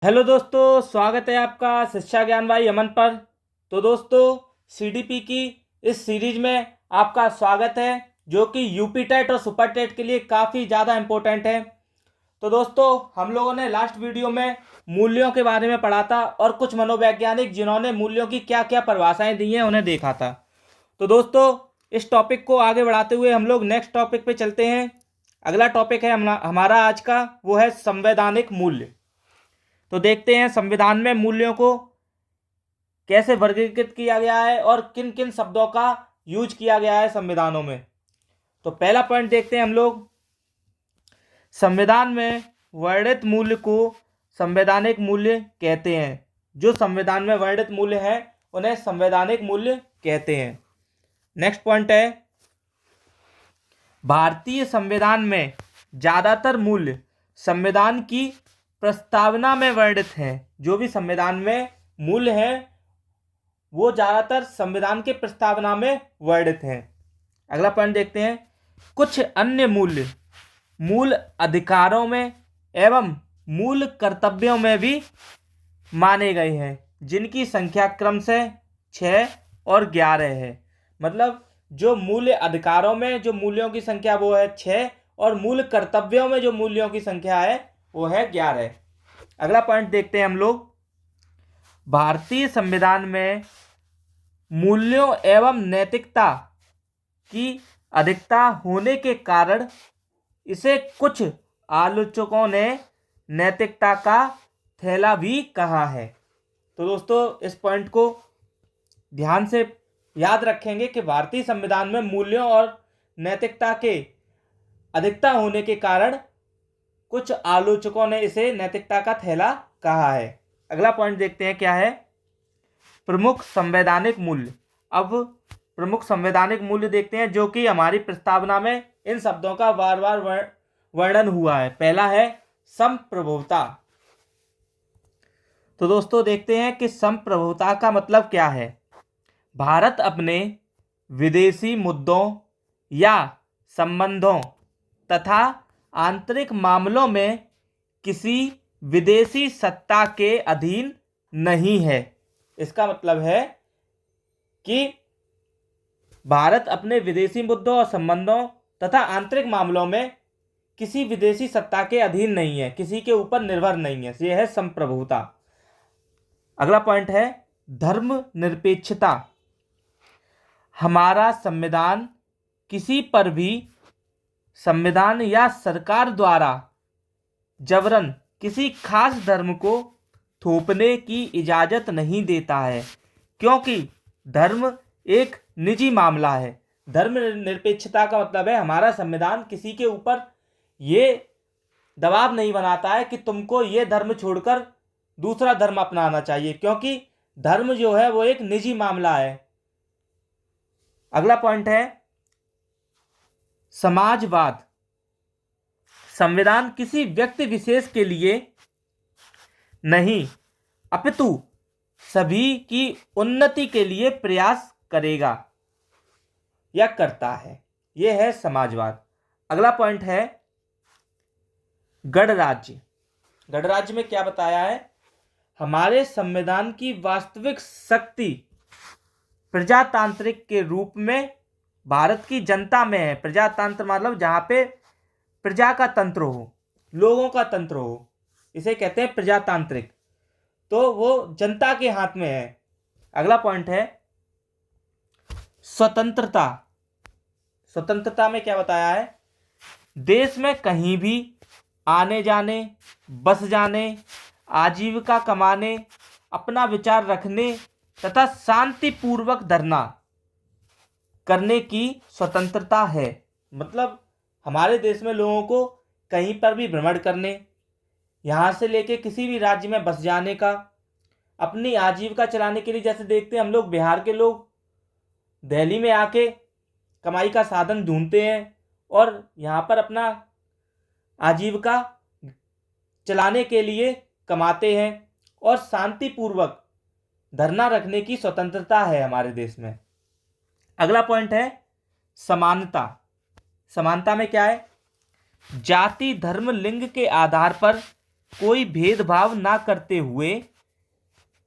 Hello दोस्तों, स्वागत है आपका शिक्षा ज्ञान भाई अमन पर। तो दोस्तों, सीडीपी की इस सीरीज में आपका स्वागत है, जो कि यूपी टेट और सुपर टेट के लिए काफ़ी ज़्यादा इम्पोर्टेंट है। तो दोस्तों, हम लोगों ने लास्ट वीडियो में मूल्यों के बारे में पढ़ा था और कुछ मनोवैज्ञानिक जिन्होंने मूल्यों की क्या क्या परिभाषाएं दी हैं उन्हें देखा था। तो दोस्तों, इस टॉपिक को आगे बढ़ाते हुए हम लोग नेक्स्ट टॉपिक पे चलते हैं। अगला टॉपिक है हमारा आज का, वो है संवैधानिक मूल्य। तो देखते हैं संविधान में मूल्यों को कैसे वर्गीकृत किया गया है और किन किन शब्दों का यूज किया गया है संविधानों में। तो पहला पॉइंट देखते हैं हम लोग। संविधान में वर्णित मूल्य को संवैधानिक मूल्य कहते हैं। जो संविधान में वर्णित मूल्य है उन्हें संवैधानिक मूल्य कहते हैं। नेक्स्ट पॉइंट है, भारतीय संविधान में ज़्यादातर मूल्य संविधान की प्रस्तावना में वर्णित हैं। जो भी संविधान में मूल्य हैं वो ज़्यादातर संविधान के प्रस्तावना में वर्णित हैं। अगला पॉइंट देखते हैं, कुछ अन्य मूल्य मूल अधिकारों में एवं मूल कर्तव्यों में भी माने गए हैं, जिनकी संख्या क्रमशः 6 और 11 है। मतलब जो मूल्य अधिकारों में जो मूल्यों की संख्या वो है 6 और मूल कर्तव्यों में जो मूल्यों की संख्या है वो है 11। अगला पॉइंट देखते हैं हम लोग, भारतीय संविधान में मूल्यों एवं नैतिकता की अधिकता होने के कारण इसे कुछ आलोचकों ने नैतिकता का थैला भी कहा है। तो दोस्तों, इस पॉइंट को ध्यान से याद रखेंगे कि भारतीय संविधान में मूल्यों और नैतिकता के अधिकता होने के कारण कुछ आलोचकों ने इसे नैतिकता का थैला कहा है। अगला पॉइंट देखते हैं क्या है, प्रमुख संवैधानिक मूल्य। अब प्रमुख संवैधानिक मूल्य देखते हैं जो कि हमारी प्रस्तावना में इन शब्दों का बार बार वर्णन हुआ है। पहला है संप्रभुता। तो दोस्तों देखते हैं कि संप्रभुता का मतलब क्या है। भारत अपने विदेशी मुद्दों या संबंधों तथा आंतरिक मामलों में किसी विदेशी सत्ता के अधीन नहीं है। इसका मतलब है कि भारत अपने विदेशी मुद्दों और संबंधों तथा आंतरिक मामलों में किसी विदेशी सत्ता के अधीन नहीं है, किसी के ऊपर निर्भर नहीं है। यह है संप्रभुता। अगला पॉइंट है धर्मनिरपेक्षता। हमारा संविधान किसी पर भी संविधान या सरकार द्वारा जबरन किसी खास धर्म को थोपने की इजाज़त नहीं देता है, क्योंकि धर्म एक निजी मामला है। धर्मनिरपेक्षता का मतलब है हमारा संविधान किसी के ऊपर ये दबाव नहीं बनाता है कि तुमको ये धर्म छोड़कर दूसरा धर्म अपनाना चाहिए, क्योंकि धर्म जो है वो एक निजी मामला है। अगला पॉइंट है समाजवाद। संविधान किसी व्यक्ति विशेष के लिए नहीं अपितु सभी की उन्नति के लिए प्रयास करेगा या करता है। यह है समाजवाद। अगला पॉइंट है गणराज्य। गणराज्य में क्या बताया है, हमारे संविधान की वास्तविक शक्ति प्रजातांत्रिक के रूप में भारत की जनता में है। प्रजातंत्र मतलब जहाँ पे प्रजा का तंत्र हो, लोगों का तंत्र हो, इसे कहते हैं प्रजातांत्रिक। तो वो जनता के हाथ में है। अगला पॉइंट है स्वतंत्रता। स्वतंत्रता में क्या बताया है, देश में कहीं भी आने जाने, बस जाने, आजीविका कमाने, अपना विचार रखने तथा शांतिपूर्वक धरना करने की स्वतंत्रता है। मतलब हमारे देश में लोगों को कहीं पर भी भ्रमण करने, यहाँ से लेके किसी भी राज्य में बस जाने का, अपनी आजीविका चलाने के लिए, जैसे देखते हैं हम लोग बिहार के लोग दिल्ली में आके कमाई का साधन ढूंढते हैं और यहाँ पर अपना आजीविका चलाने के लिए कमाते हैं, और शांतिपूर्वक धरना रखने की स्वतंत्रता है हमारे देश में। अगला पॉइंट है समानता। समानता में क्या है, जाति धर्म लिंग के आधार पर कोई भेदभाव ना करते हुए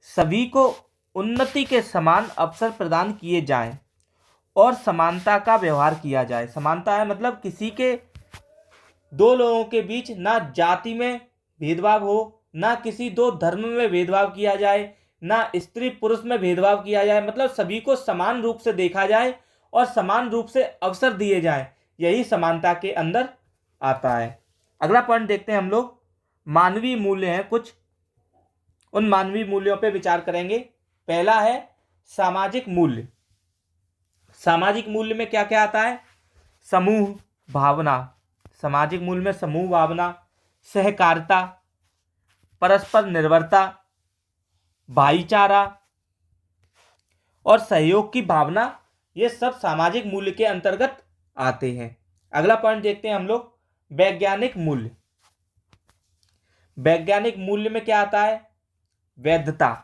सभी को उन्नति के समान अवसर प्रदान किए जाएं और समानता का व्यवहार किया जाए। समानता है मतलब किसी के दो लोगों के बीच ना जाति में भेदभाव हो, ना किसी दो धर्म में भेदभाव किया जाए, ना स्त्री पुरुष में भेदभाव किया जाए, मतलब सभी को समान रूप से देखा जाए और समान रूप से अवसर दिए जाएं। यही समानता के अंदर आता है। अगला पॉइंट देखते हैं हम लोग, मानवीय मूल्य हैं कुछ, उन मानवीय मूल्यों पे विचार करेंगे। पहला है सामाजिक मूल्य। सामाजिक मूल्य में क्या क्या आता है? समूह भावना, सामाजिक मूल्य में समूह भावना, सहकारिता, परस्पर निर्भरता, भाईचारा और सहयोग की भावना, ये सब सामाजिक मूल्य के अंतर्गत आते हैं। अगला पॉइंट देखते हैं हम लोग, वैज्ञानिक मूल्य। वैज्ञानिक मूल्य में क्या आता है? वैधता,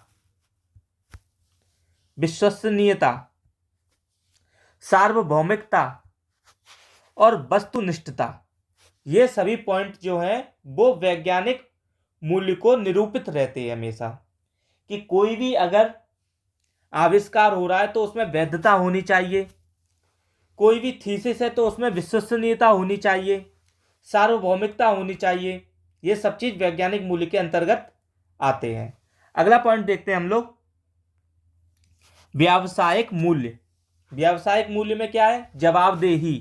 विश्वसनीयता, सार्वभौमिकता और वस्तुनिष्ठता। ये सभी पॉइंट जो हैं वो वैज्ञानिक मूल्य को निरूपित रहते हैं हमेशा, कि कोई भी अगर आविष्कार हो रहा है तो उसमें वैधता होनी चाहिए, कोई भी थीसिस है तो उसमें विश्वसनीयता होनी चाहिए, सार्वभौमिकता होनी चाहिए। ये सब चीज वैज्ञानिक मूल्य के अंतर्गत आते हैं। अगला पॉइंट देखते हैं हम लोग, व्यावसायिक मूल्य। व्यावसायिक मूल्य में क्या है? जवाबदेही,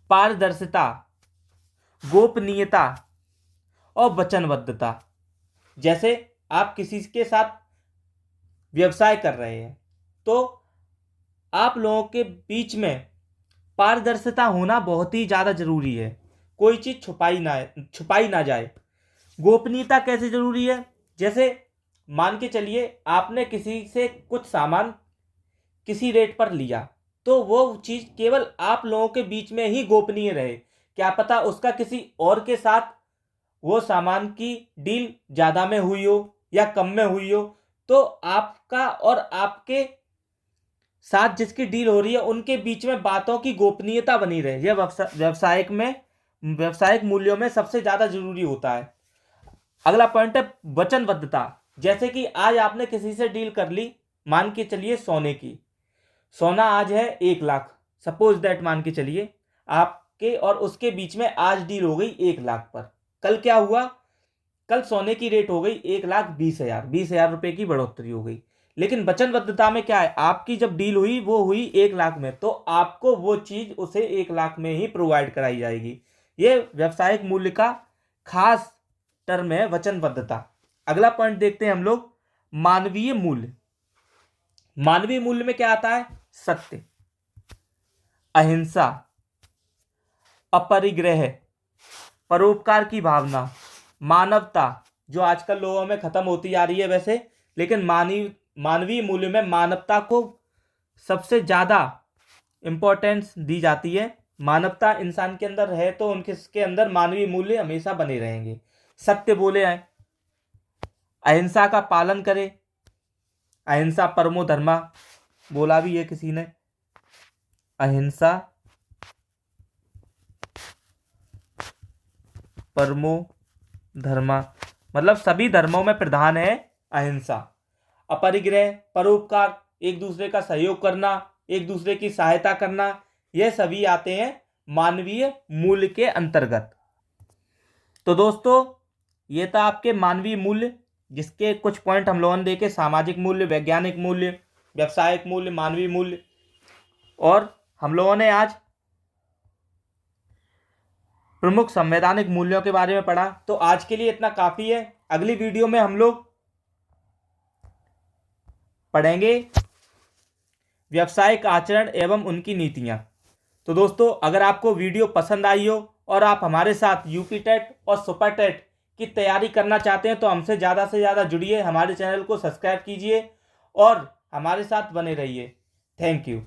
पारदर्शिता, गोपनीयता और वचनबद्धता। जैसे आप किसी के साथ व्यवसाय कर रहे हैं तो आप लोगों के बीच में पारदर्शिता होना बहुत ही ज़्यादा जरूरी है, कोई चीज़ छुपाई ना जाए। गोपनीयता कैसे जरूरी है? जैसे मान के चलिए आपने किसी से कुछ सामान किसी रेट पर लिया तो वो चीज़ केवल आप लोगों के बीच में ही गोपनीय रहे। क्या पता उसका किसी और के साथ वो सामान की डील ज़्यादा में हुई हो या कम में हुई हो, तो आपका और आपके साथ जिसकी डील हो रही है उनके बीच में बातों की गोपनीयता बनी रहे। यह व्यावसायिक मूल्यों में सबसे ज़्यादा जरूरी होता है। अगला पॉइंट है वचनबद्धता। जैसे कि आज आपने किसी से डील कर ली, मान के चलिए सोने की, सोना आज है 1,00,000, सपोज दैट मान के चलिए आपके और उसके बीच में आज डील हो गई 1,00,000 पर। कल क्या हुआ? कल सोने की रेट हो गई 1,20,000, 20,000 रुपए की बढ़ोतरी हो गई। लेकिन वचनबद्धता में क्या है? आपकी जब डील हुई वो हुई 1,00,000 में, तो आपको वो चीज उसे 1,00,000 में ही प्रोवाइड कराई जाएगी। ये व्यवसायिक मूल्य का खास टर्म है, वचनबद्धता। अगला पॉइंट देखते हैं हम लोग, मानवीय मूल्य। मानवीय मूल्य में क्या आता है? सत्य, अहिंसा, अपरिग्रह, परोपकार की भावना, मानवता, जो आजकल लोगों में खत्म होती जा रही है वैसे, लेकिन मानवीय मूल्य में मानवता को सबसे ज़्यादा इम्पोर्टेंस दी जाती है। मानवता इंसान के अंदर है तो उनके अंदर मानवीय मूल्य हमेशा बने रहेंगे। सत्य बोले आए, अहिंसा का पालन करे, अहिंसा परमो धर्मा बोला भी है किसी ने, अहिंसा परमो धर्मा मतलब सभी धर्मों में प्रधान है अहिंसा। अपरिग्रह, परोपकार, एक दूसरे का सहयोग करना, एक दूसरे की सहायता करना, यह सभी आते हैं मानवीय मूल्य के अंतर्गत। तो दोस्तों ये था आपके मानवीय मूल्य, जिसके कुछ पॉइंट हम लोगों ने देखे, सामाजिक मूल्य, वैज्ञानिक मूल्य, व्यावसायिक मूल्य, मानवीय मूल्य, और हम लोगों ने आज प्रमुख संवैधानिक मूल्यों के बारे में पढ़ा। तो आज के लिए इतना काफ़ी है। अगली वीडियो में हम लोग पढ़ेंगे व्यावसायिक आचरण एवं उनकी नीतियां। तो दोस्तों अगर आपको वीडियो पसंद आई हो और आप हमारे साथ यूपी टेट और सुपर टेट की तैयारी करना चाहते हैं तो हमसे ज़्यादा से ज़्यादा जुड़िए, हमारे चैनल को सब्सक्राइब कीजिए और हमारे साथ बने रहिए। Thank you.